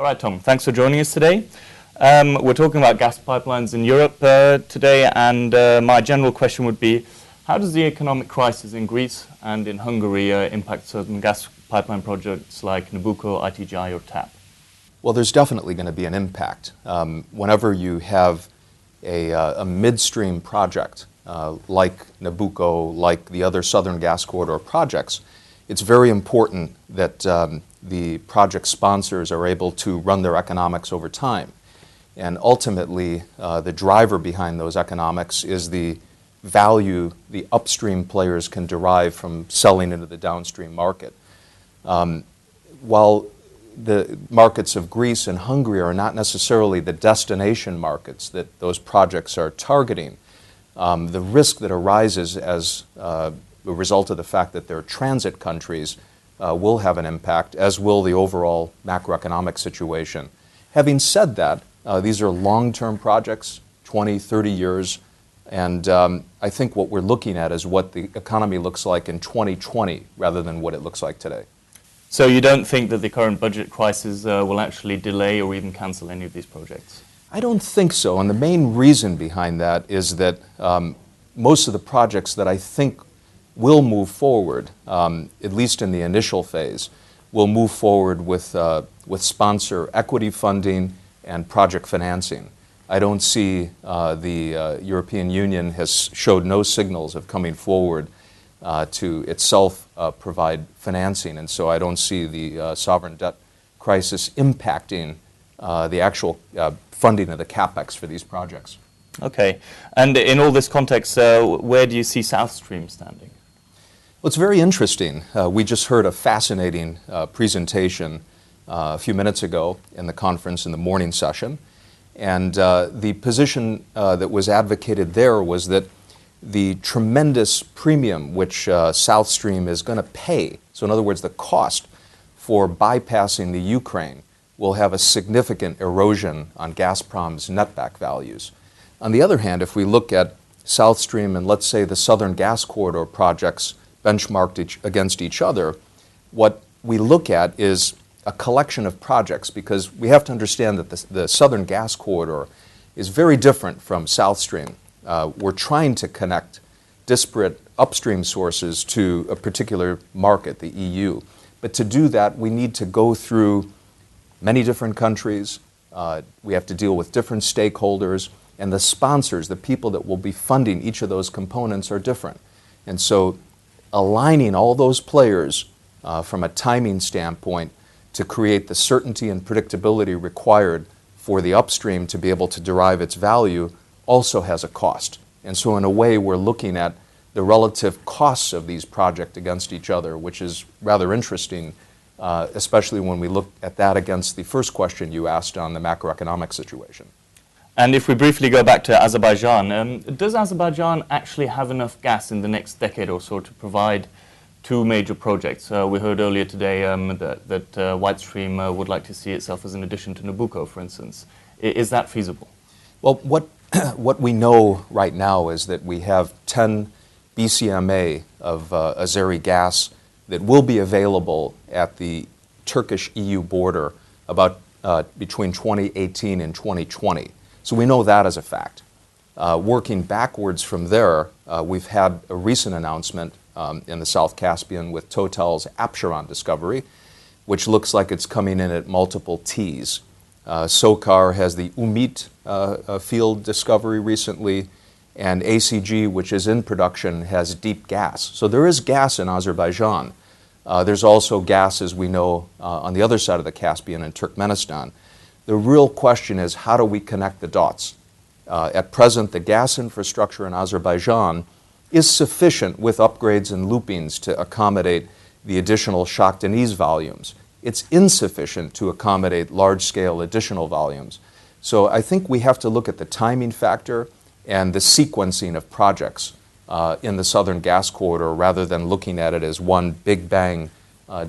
right, Tom. Thanks for joining us today. We're talking about gas pipelines in Europe today, and my general question would be, how does the economic crisis in Greece and in Hungary impact certain gas pipeline projects like Nabucco, ITGI, or TAP? Well, there's definitely going to be an impact. Whenever you have a midstream project like Nabucco, like the other Southern Gas Corridor projects, it's very important that the project sponsors are able to run their economics over time. And ultimately, the driver behind those economics is the value the upstream players can derive from selling into the downstream market. While the markets of Greece and Hungary are not necessarily the destination markets that those projects are targeting, the risk that arises as a result of the fact that they're transit countries will have an impact, as will the overall macroeconomic situation. Having said that, these are long-term projects, 20, 30 years, and I think what we're looking at is what the economy looks like in 2020 rather than what it looks like today. So you don't think that the current budget crisis will actually delay or even cancel any of these projects? I don't think so, and the main reason behind that is that most of the projects that I think will move forward, at least in the initial phase, will move forward with sponsor equity funding and project financing. I don't see the European Union has showed no signals of coming forward to itself provide financing, and so I don't see the sovereign debt crisis impacting the actual funding of the capex for these projects. Okay, and in all this context, where do you see South Stream standing? Well, it's very interesting. We just heard a fascinating presentation a few minutes ago in the conference in the morning session, and the position that was advocated there was that the tremendous premium which South Stream is going to pay, so in other words, the cost for bypassing the Ukraine, will have a significant erosion on Gazprom's netback values. On the other hand, if we look at South Stream and let's say the Southern Gas Corridor projects benchmarked against each other, what we look at is a collection of projects, because we have to understand that the Southern Gas Corridor is very different from South Stream. We're trying to connect disparate upstream sources to a particular market, the EU. But to do that, we need to go through many different countries. We have to deal with different stakeholders, and the sponsors, the people that will be funding each of those components, are different. And so aligning all those players from a timing standpoint to create the certainty and predictability required for the upstream to be able to derive its value also has a cost. And so in a way, we're looking at the relative costs of these projects against each other, which is rather interesting, especially when we look at that against the first question you asked on the macroeconomic situation. And if we briefly go back to Azerbaijan, does Azerbaijan actually have enough gas in the next decade or so to provide two major projects? We heard earlier today that White Stream would like to see itself as an addition to Nabucco, for instance. Is that feasible? Well, what we know right now is that we have 10 BCMA of Azeri gas that will be available at the Turkish-EU border about between 2018 and 2020. So we know that as a fact. Working backwards from there, we've had a recent announcement in the South Caspian with Total's Absheron discovery, which looks like it's coming in at multiple T's. SOCAR has the Umit field discovery recently, and ACG, which is in production, has deep gas. So there is gas in Azerbaijan. There's also gas, as we know, on the other side of the Caspian in Turkmenistan. The real question is, how do we connect the dots? At present, the gas infrastructure in Azerbaijan is sufficient with upgrades and loopings to accommodate the additional Shah Deniz volumes. It's insufficient to accommodate large-scale additional volumes. So I think we have to look at the timing factor and the sequencing of projects in the Southern Gas Corridor rather than looking at it as one big bang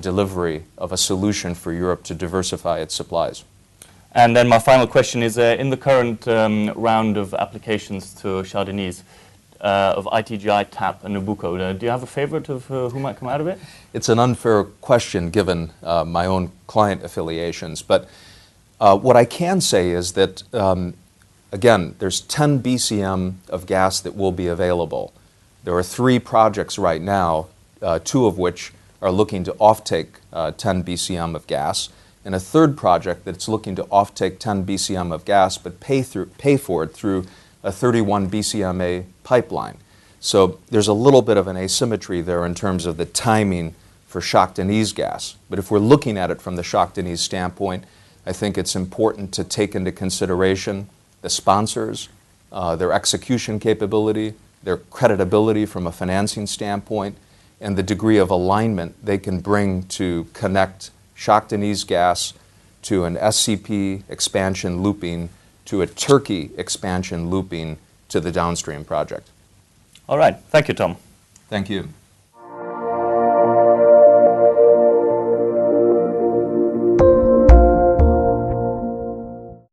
delivery of a solution for Europe to diversify its supplies. And then my final question is, in the current round of applications to Shah Deniz, of ITGI, TAP, and Nabucco, do you have a favorite of who might come out of it? It's an unfair question given my own client affiliations, but What I can say is that, again, there's 10 BCM of gas that will be available. There are 3 projects right now, 2 of which are looking to offtake 10 BCM of gas, and a third project that's looking to offtake 10 BCM of gas but pay for it through a 31 BCMA pipeline. So there's a little bit of an asymmetry there in terms of the timing for Shah Deniz gas. But if we're looking at it from the Shah Deniz standpoint, I think it's important to take into consideration the sponsors, their execution capability, their credibility from a financing standpoint, and the degree of alignment they can bring to connect Shah Deniz gas to an SCP expansion looping to a Turkey expansion looping to the downstream project. All right. Thank you, Tom. Thank you.